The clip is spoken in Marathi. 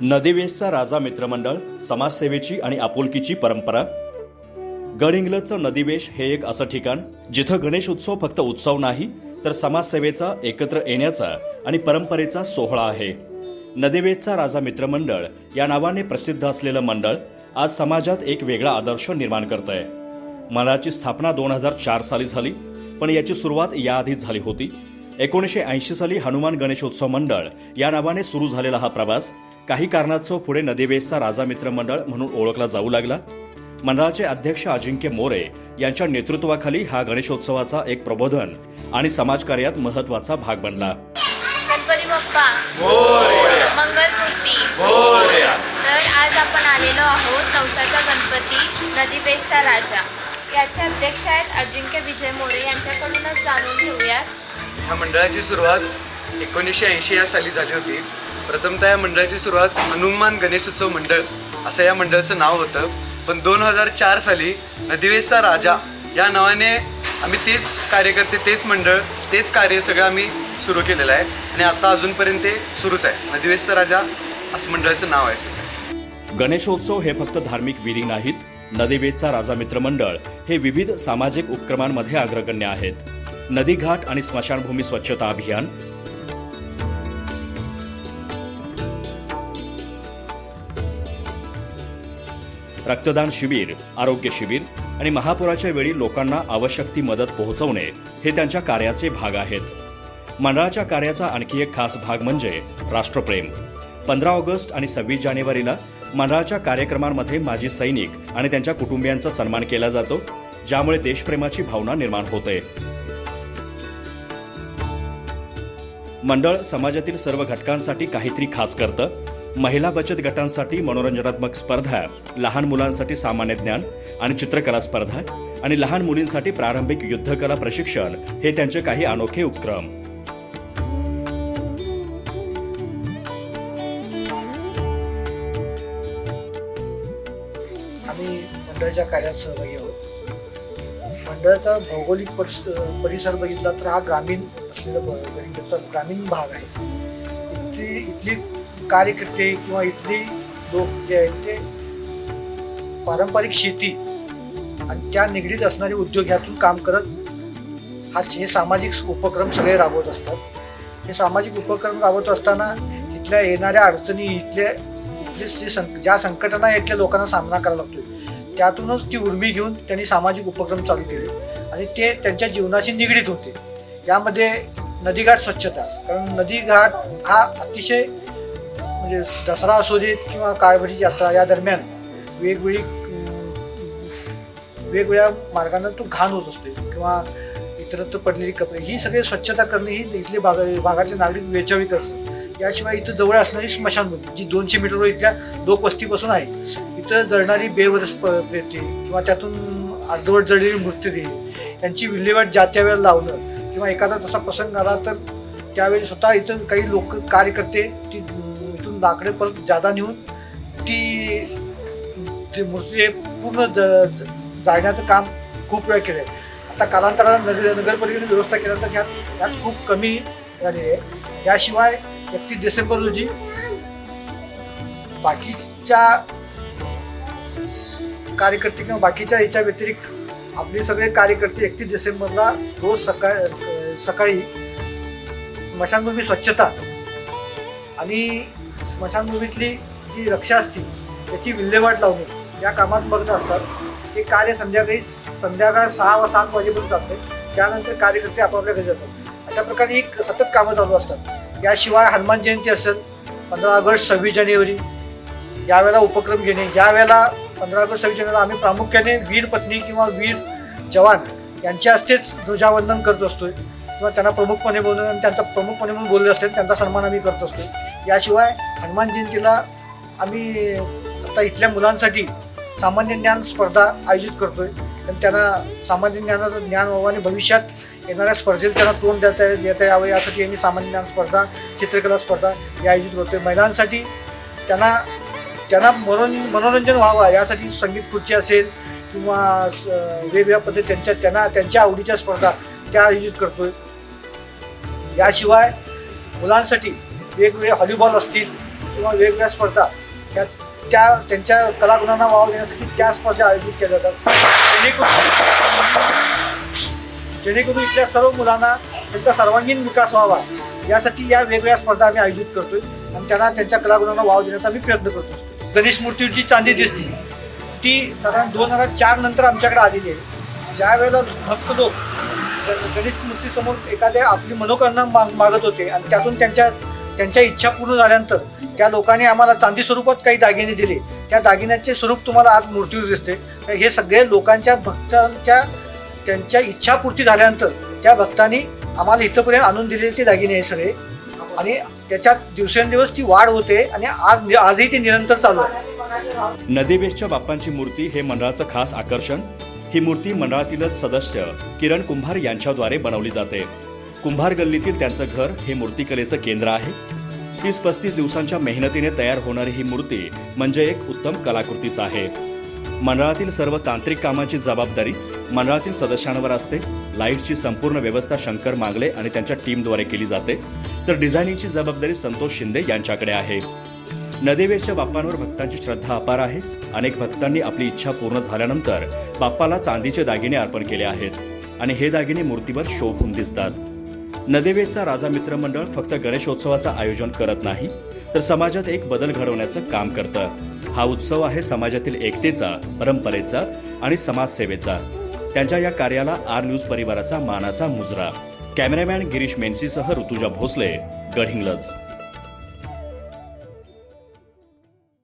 नदीवेशचा राजा मित्रमंडळ, समाजसेवेची आणि आपुलकीची परंपरा. गडहिंग्लजचं नदीवेश हे एक असं ठिकाण जिथं गणेश उत्सव फक्त उत्सव नाही तर समाजसेवेचा, एकत्र येण्याचा आणि परंपरेचा सोहळा आहे. नदीवेशचा राजा मित्रमंडळ या नावाने प्रसिद्ध असलेलं मंडळ आज समाजात एक वेगळा आदर्श निर्माण करतंय. मंडळाची स्थापना 2004 साली झाली, पण याची सुरुवात याआधीच झाली होती. 1980 साली हनुमान गणेशोत्सव मंडळ या नावाने सुरू झालेला हा प्रवास काही कारणास्तव पुढे नदीवेशचा राजा मित्र मंडळ म्हणून ओळखला जाऊ लागला. मंडळाचे अध्यक्ष अजिंक्य मोरे यांच्या नेतृत्वाखाली हा गणेशोत्सवाचा एक प्रबोधन आणि समाजकार्यात महत्त्वाचा भाग बनला. गणपती बाप्पा मंगलमूर्ती. तर आज आपण आलेलो आहोत नवसाचा गणपती नदीवेशचा राजा. याचे अध्यक्ष आहेत अजिंक्य विजय मोरे. यांच्याकडूनच जाणून घेऊयात. ह्या मंडळाची सुरुवात 1980 या साली झाली होती. प्रथमतः या मंडळाची सुरुवात हनुमान गणेशोत्सव मंडळ असं या मंडळाचं नाव होतं. पण 2004 साली नदीवेशचा राजा या नावाने आम्ही तेच कार्यकर्ते, तेच मंडळ, तेच कार्य सगळं आम्ही सुरू केलेलं आहे आणि आता अजूनपर्यंत ते सुरूच आहे. नदीवेशचा राजा असं मंडळाचं नाव आहे सगळं. गणेशोत्सव हे फक्त धार्मिक विधी नाहीत. नदीवेशचा राजा मित्र मंडळ हे विविध सामाजिक उपक्रमांमध्ये अग्रगण्य आहेत. नदीघाट आणि स्मशानभूमी स्वच्छता अभियान, रक्तदान शिबिर, आरोग्य शिबिर आणि महापुराच्या वेळी लोकांना आवश्यक ती मदत पोहोचवणे हे त्यांच्या कार्याचे भाग आहेत. मंडळाच्या कार्याचा आणखी एक खास भाग म्हणजे राष्ट्रप्रेम. 15 ऑगस्ट आणि 26 जानेवारीला मंडळाच्या कार्यक्रमांमध्ये माजी सैनिक आणि त्यांच्या कुटुंबियांचा सन्मान केला जातो, ज्यामुळे देशप्रेमाची भावना निर्माण होते. मंडळ समाजातील सर्व घटकांसाठी काहीतरी खास करतं. महिला बचत गटांसाठी मनोरंजनात्मक स्पर्धा, लहान मुलांसाठी सामान्य ज्ञान आणि चित्रकला स्पर्धा आणि लहान मुलींसाठी प्रारंभिक युद्धकला प्रशिक्षण हे त्यांचे काही अनोखे उपक्रम. आम्ही मंडळाच्या कार्यात सहभागी आहोत. मंडळाचा भौगोलिक परिसर बघितला तर हा ग्रामीण असलेला गणिताचा ग्रामीण भाग आहे. इथली कार्यकर्ते किंवा इथली लोक जे आहेत ते पारंपरिक शेती आणि त्या निगडीत असणारे उद्योग यातून काम करत हे सामाजिक उपक्रम सगळे राबवत असतात. हे सामाजिक उपक्रम राबवत असताना इथल्या येणाऱ्या अडचणी, ज्या संकटांना इथल्या लोकांना सामना करावा लागतो त्यातूनच ती उर्मी घेऊन त्यांनी सामाजिक उपक्रम चालू केले आणि ते त्यांच्या जीवनाशी निगडीत होते. यामध्ये नदीघाट स्वच्छता, कारण नदीघाट हा अतिशय म्हणजे दसरा असू देत किंवा काळभैरी यात्रा या दरम्यान वेगवेगळ्या मार्गाने तो घाण होत असते किंवा इतरत्र पडलेली कपडे ही सगळी स्वच्छता करणे ही इथले भागातले नागरिक वेचावी करतात. याशिवाय इथं जवळ असणारी स्मशानभूमी जी 200 मीटरवर इथल्या लोकवस्तीपासून आहे, इथं जळणारी बेवरसप्रेती किंवा त्यातून अर्धवट जळलेली मृतदेह यांची विल्हेवाट ज्या त्यावेळेला लावणं किंवा एखादा तसा प्रसंग आला तर त्यावेळी स्वतः इथं काही लोक कार्यकर्ते ती इथून लाकडे परत जादा नेऊन ती मृतदेह पूर्ण जाळण्याचं काम खूप वेळा केलं आहे. आता कालांतराने नगरपालिकेने व्यवस्था केल्यानंतर ह्यात खूप कमी झालेली आहे. याशिवाय 31 डिसेंबर रोजी बाकीच्या कार्यकर्ते किंवा बाकीच्या याच्या व्यतिरिक्त आपले सगळे कार्यकर्ते 31 डिसेंबरला रोज सकाळी स्मशानभूमी स्वच्छता आणि स्मशानभूमीतली जी रक्षा असते त्याची विल्हेवाट लावणे या कामात बघत असतात. हे कार्य संध्याकाळ 6 वा 7 वाजेपर्यंत चालते. त्यानंतर कार्यकर्ते आपापल्या घरी जातात. अशा प्रकारे एक सतत कामं चालू असतात. याशिवाय हनुमान जयंती असेल, 15 ऑगस्ट 26 जानेवारी यावेळेला उपक्रम घेणे. यावेळेला 15 ऑगस्ट 26 जानेवारी आम्ही प्रामुख्याने वीर पत्नी किंवा वीर जवान यांच्या हस्तेच ध्वजावंदन करत असतो किंवा त्यांना प्रमुखपणे बोलून आणि त्यांचा प्रमुखपणे म्हणून बोलले असते त्यांचा सन्मान आम्ही करत असतो. याशिवाय हनुमान जयंतीला आम्ही आता इथल्या मुलांसाठी सामान्य ज्ञान स्पर्धा आयोजित करतोय. आणि त्यांना सामान्य ज्ञानाचं ज्ञान व्हावं आणि भविष्यात येणाऱ्या स्पर्धेला त्यांना तोंड देता यावं यासाठी आम्ही सामान्य ज्ञान स्पर्धा, चित्रकला स्पर्धा हे आयोजित करतोय. महिलांसाठी त्यांना मनोरंजन व्हावं यासाठी संगीत खुर्ची असेल किंवा वेगवेगळ्या पद्धती त्यांच्या आवडीच्या स्पर्धा त्या आयोजित करतोय. याशिवाय मुलांसाठी वेगवेगळे हॉलीबॉल असतील किंवा वेगवेगळ्या स्पर्धा त्या त्यांच्या कलागुणांना वाव देण्यासाठी त्या स्पर्धा आयोजित केल्या जातात, जेणेकरून इथल्या सर्व मुलांना त्यांचा सर्वांगीण विकास व्हावा यासाठी या वेगवेगळ्या स्पर्धा आम्ही आयोजित करतोय आणि त्यांना त्यांच्या कलागुणांना वाव देण्याचा आम्ही प्रयत्न करत असतो. गणेश मूर्तीची चांदी दिसते ती साधारण 2004 नंतर आमच्याकडे आलेली आहे. ज्या वेळेला भक्त लोक गणेश मूर्तीसमोर एखाद्या आपली मनोकामना मागत होते आणि त्यातून त्यांच्या इच्छा पूर्ण झाल्यानंतर त्या लोकांनी आम्हाला चांदी स्वरूपात काही दागिने दिले. त्या दागिन्याचे स्वरूप तुम्हाला आज मूर्तीवर दिसते. हे सगळे लोकांच्या भक्तांच्या त्यांच्या इच्छापूर्ती झाल्यानंतर त्या भक्तांनी आम्हाला इथंपर्यंत आणून दिलेले ते दागिने हे सगळे आणि त्याच्यात दिवसेंदिवस ती वाढ होते आणि आजही ते निरंतर चालू आहे. नदीवेशच्या बाप्पांची मूर्ती हे मंडळाचं खास आकर्षण. ही मूर्ती मंडळातीलच सदस्य किरण कुंभार यांच्याद्वारे बनवली जाते. कुंभार गल्लीतील त्यांचं घर हे मूर्तिकलेचं केंद्र आहे. 30-35 दिवसांच्या मेहनतीने तयार होणारी ही मूर्ती म्हणजे एक उत्तम कलाकृतीच आहे. मंडळातील सर्व तांत्रिक कामांची जबाबदारी मंडळातील सदस्यांवर असते. लाईटची संपूर्ण व्यवस्था शंकर मांगले आणि त्यांच्या टीमद्वारे केली जाते, तर डिझायनिंगची जबाबदारी संतोष शिंदे यांच्याकडे आहे. नदीवेशच्या बाप्पांवर भक्तांची श्रद्धा अपार आहे. अनेक भक्तांनी आपली इच्छा पूर्ण झाल्यानंतर बाप्पाला चांदीचे दागिने अर्पण केले आहेत आणि हे दागिने मूर्तीवर शोभून दिसतात. नदीवेशचा राजा मित्र मंडळ फक्त गणेशोत्सवाचं आयोजन करत नाही, तर समाजात एक बदल घडवण्याचं काम करतं. हा उत्सव आहे समाजातील एकतेचा, परंपरेचा आणि समाजसेवेचा. त्यांच्या या कार्याला आर न्यूज परिवाराचा मानाचा मुजरा. कॅमेरामॅन गिरीश मेन्सीसह ऋतुजा भोसले, गडहिंग्लज.